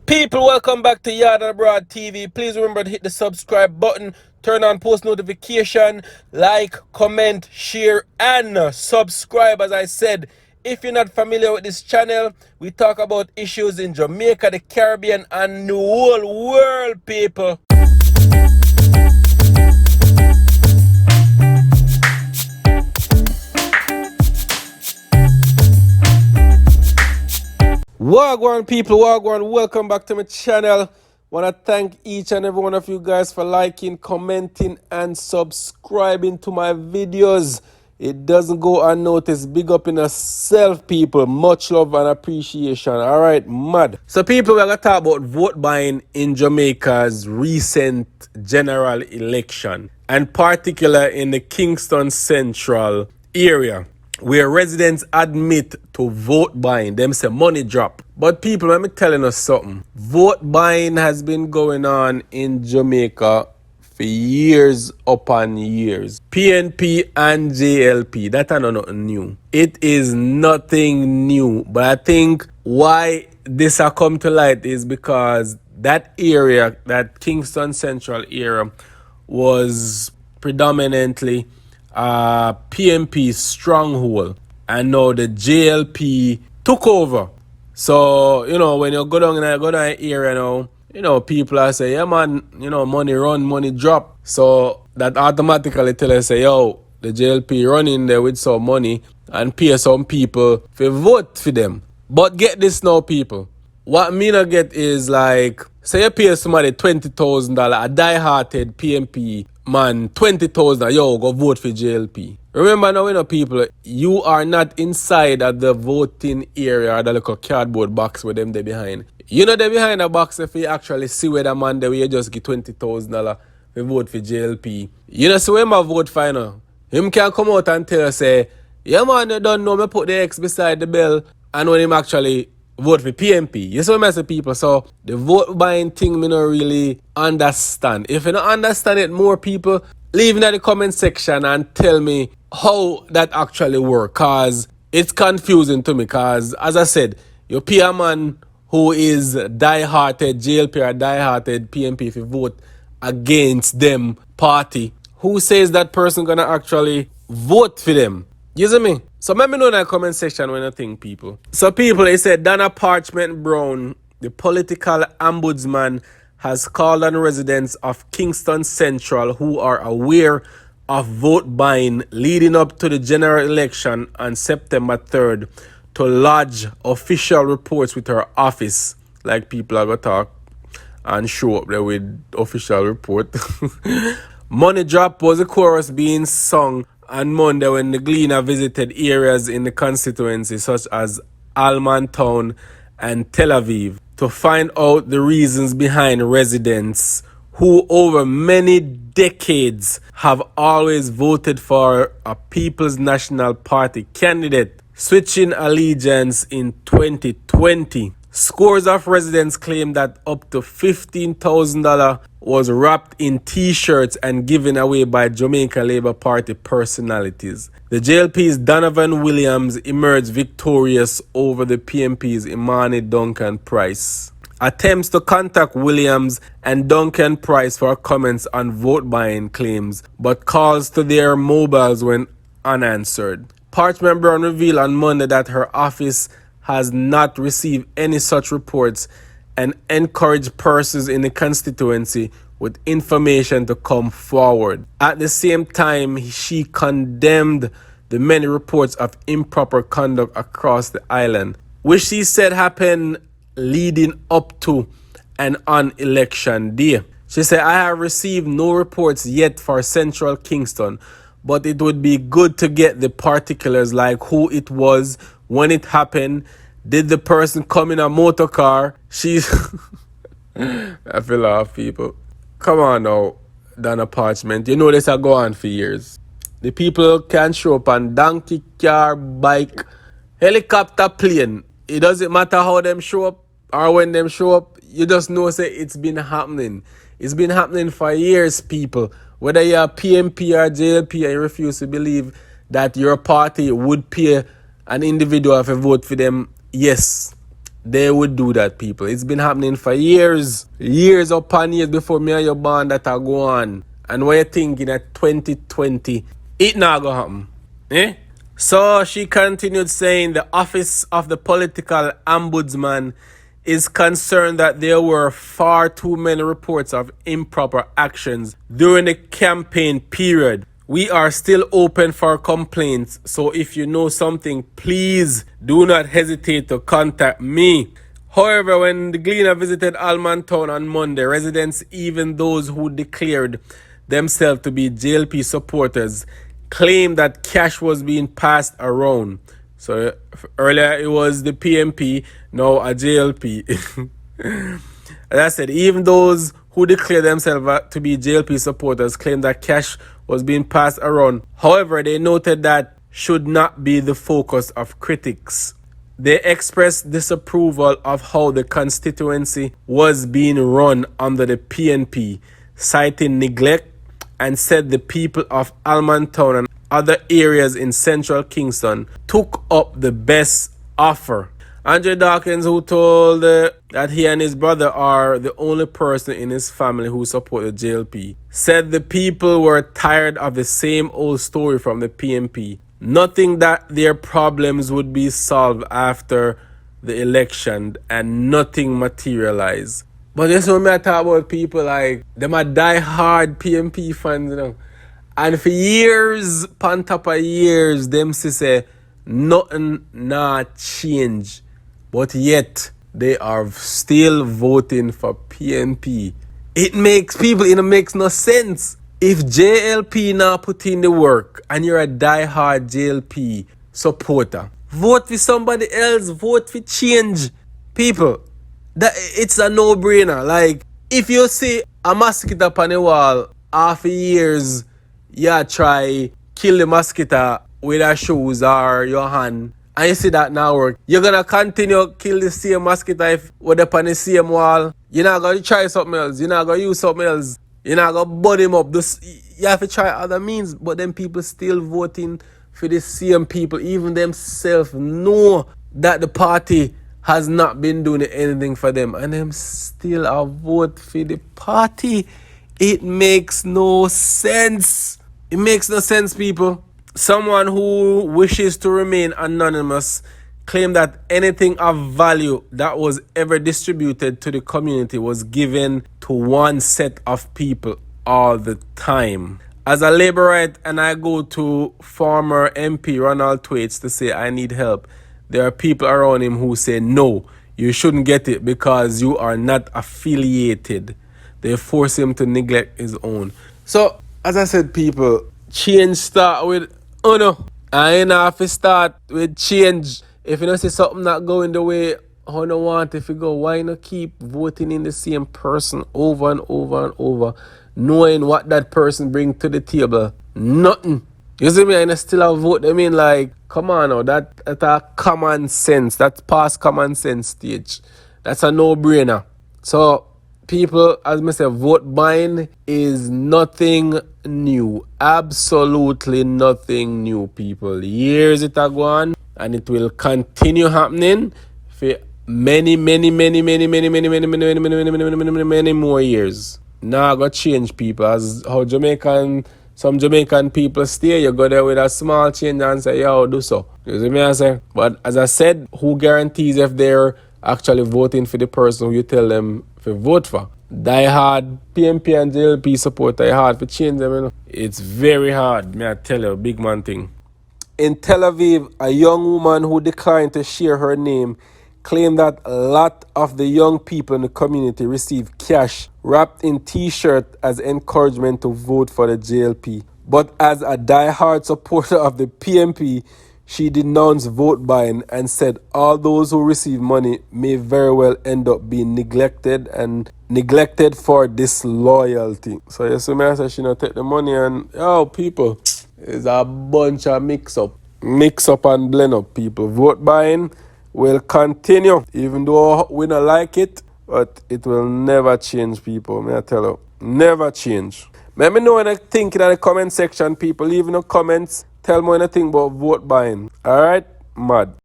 People, welcome back to Yard and Abroad TV. Please remember to hit the subscribe button, turn on post notification, like, comment, share, and subscribe. As I said, if you're not familiar with this channel, we talk about issues in Jamaica, the Caribbean, and the whole world, people. Wagwan people, Wagwan, welcome back to my channel. Want to thank each and every one of you guys for liking, commenting, and subscribing to my videos. It doesn't go unnoticed. Big up in yourself, people. Much love and appreciation. All right, mad. So people, we're going to talk about vote buying in Jamaica's recent general election, and particular in the Kingston Central area, where residents admit to vote buying. Them say money drop. But people, let me telling us something. Vote buying has been going on in Jamaica for years upon years. PNP and JLP, that are not nothing new. It is nothing new. But I think why this has come to light is because that area, that Kingston Central area, was predominantly PNP stronghold, and now the JLP took over. So, when you go down an area now, people are saying, yeah man, money run, money drop. So that automatically tell us, say, yo, the JLP running there with some money and pay some people to vote for them. But get this now, people. What me not get is like, say you pay somebody $20,000, a die-hearted PNP man, $20,000, yo, go vote for JLP. Remember now, people, you are not inside of the voting area or the little cardboard box with them there behind. You know they're behind the box if you actually see where the man there, where you just get $20,000 to vote for JLP. You know, so when I vote for now, him can come out and tell you, say, yeah man, you don't know me put the X beside the bell, and when him actually vote for PNP. You see what I say, people? So the vote buying thing me not really understand. If you don't understand it, more people, leave in the comment section and tell me how that actually works. Cause it's confusing to me. Cause as I said, you pay a man who is die-hearted JLP or die-hearted PNP if you vote against them party. Who says that person gonna actually vote for them? You see me? So let me know in the comment section when you think, people. So people, they said Donna Parchment Brown, the political ombudsman, has called on residents of Kingston Central who are aware of vote buying leading up to the general election on September 3rd to lodge official reports with her office. Like people are going to talk and show up there with official report. Money drop was the chorus being sung on Monday when the Gleaner visited areas in the constituency such as Allman Town and Tel-Aviv to find out the reasons behind residents who over many decades have always voted for a People's National Party candidate switching allegiance in 2020. Scores of residents claim that up to $15,000 was wrapped in t-shirts and given away by Jamaica Labour Party personalities. The JLP's Donovan Williams emerged victorious over the PNP's Imani Duncan Price. Attempts to contact Williams and Duncan Price for comments on vote buying claims, but calls to their mobiles went unanswered. Parchment Brown revealed on Monday that her office has not received any such reports and encouraged persons in the constituency with information to come forward. At the same time, she condemned the many reports of improper conduct across the island, which she said happened leading up to and on election day. She said, I have received no reports yet for Central Kingston, but it would be good to get the particulars like who it was, when it happened, did the person come in a motor car? She's I feel laugh, people. Come on now, Donna Parchment. You know this will go on for years. The people can show up on donkey, car, bike, helicopter, plane. It doesn't matter how them show up or when them show up. You just know say it's been happening. It's been happening for years, people. Whether you're PNP or JLP and you refuse to believe that your party would pay an individual if you vote for them, yes, they would do that, people. It's been happening for years. Years upon years before me and your band that are go on. And what you thinking at 2020, it not gonna happen. Eh? So she continued saying the office of the political ombudsman is concerned that there were far too many reports of improper actions during the campaign period. We are still open for complaints, so if you know something, please do not hesitate to contact me. However, when the Gleaner visited Allman Town on Monday, residents, even those who declared themselves to be JLP supporters, claimed that cash was being passed around. So earlier it was the PMP, now a JLP. As I said, even those who declare themselves to be JLP supporters claim that cash was being passed around. However, they noted that should not be the focus of critics. They expressed disapproval of how the constituency was being run under the PNP, citing neglect, and said the people of Allman Town and other areas in central Kingston took up the best offer. Andre Dawkins, who told that he and his brother are the only person in his family who support the JLP, said the people were tired of the same old story from the PMP. Nothing that their problems would be solved after the election and nothing materialized. But this one I talk about people like them are die-hard PMP fans, you know. And for years, on top of years, them say nothing not change. But yet, they are still voting for PNP. It makes no sense. If JLP not put in the work and you're a die-hard JLP supporter, vote for somebody else, vote for change. People, it's a no-brainer. Like, if you see a mosquito upon the wall, half a years, you try kill the mosquito with your shoes or your hand, and you see that now work, you're gonna continue kill the same mosquito if we're up on the same wall. You're not gonna try something else. You're not gonna use something else. You're not gonna bud him up. You have to try other means. But then people still voting for the same people. Even themselves know that the party has not been doing anything for them, and them still a vote for the party. It makes no sense. It makes no sense, people. Someone who wishes to remain anonymous claimed that anything of value that was ever distributed to the community was given to one set of people all the time. As a laborite and I go to former MP Ronald Thwaites to say I need help, there are people around him who say no, you shouldn't get it because you are not affiliated. They force him to neglect his own. So, as I said, people, change start with no. I ain't have to start with change. If you don't see something not going the way how you want it to go, why not keep voting in the same person over and over and over, knowing what that person bring to the table? Nothing. You see me, and I still have vote. I mean, like, come on now, that's a common sense. That's past common sense stage. That's a no-brainer. So, people, as I said, vote buying is nothing new. Absolutely nothing new, people. Years it are gone, and it will continue happening for many more years. Now I got change, people. As how some Jamaican people stay, you go there with a small change and say, yo, do so. You see me I say? But as I said, who guarantees if they're actually voting for the person who you tell them to vote for? Die hard PMP and JLP support, it's hard to change them, you know. It's very hard, may I tell you, big man thing. In Tel Aviv, a young woman who declined to share her name claimed that a lot of the young people in the community received cash wrapped in t-shirt as encouragement to vote for the JLP. But as a die-hard supporter of the PMP, she denounced vote buying and said all those who receive money may very well end up being neglected for disloyalty. So you see me, I said she not take the money and, people, it's a bunch of mix up and blend up, people. Vote buying will continue, even though we don't like it, but it will never change, people. May I tell you, never change. Let me know what you think in the comment section, people. Leave in the comments. Tell me what you think about vote buying. Alright? Mad.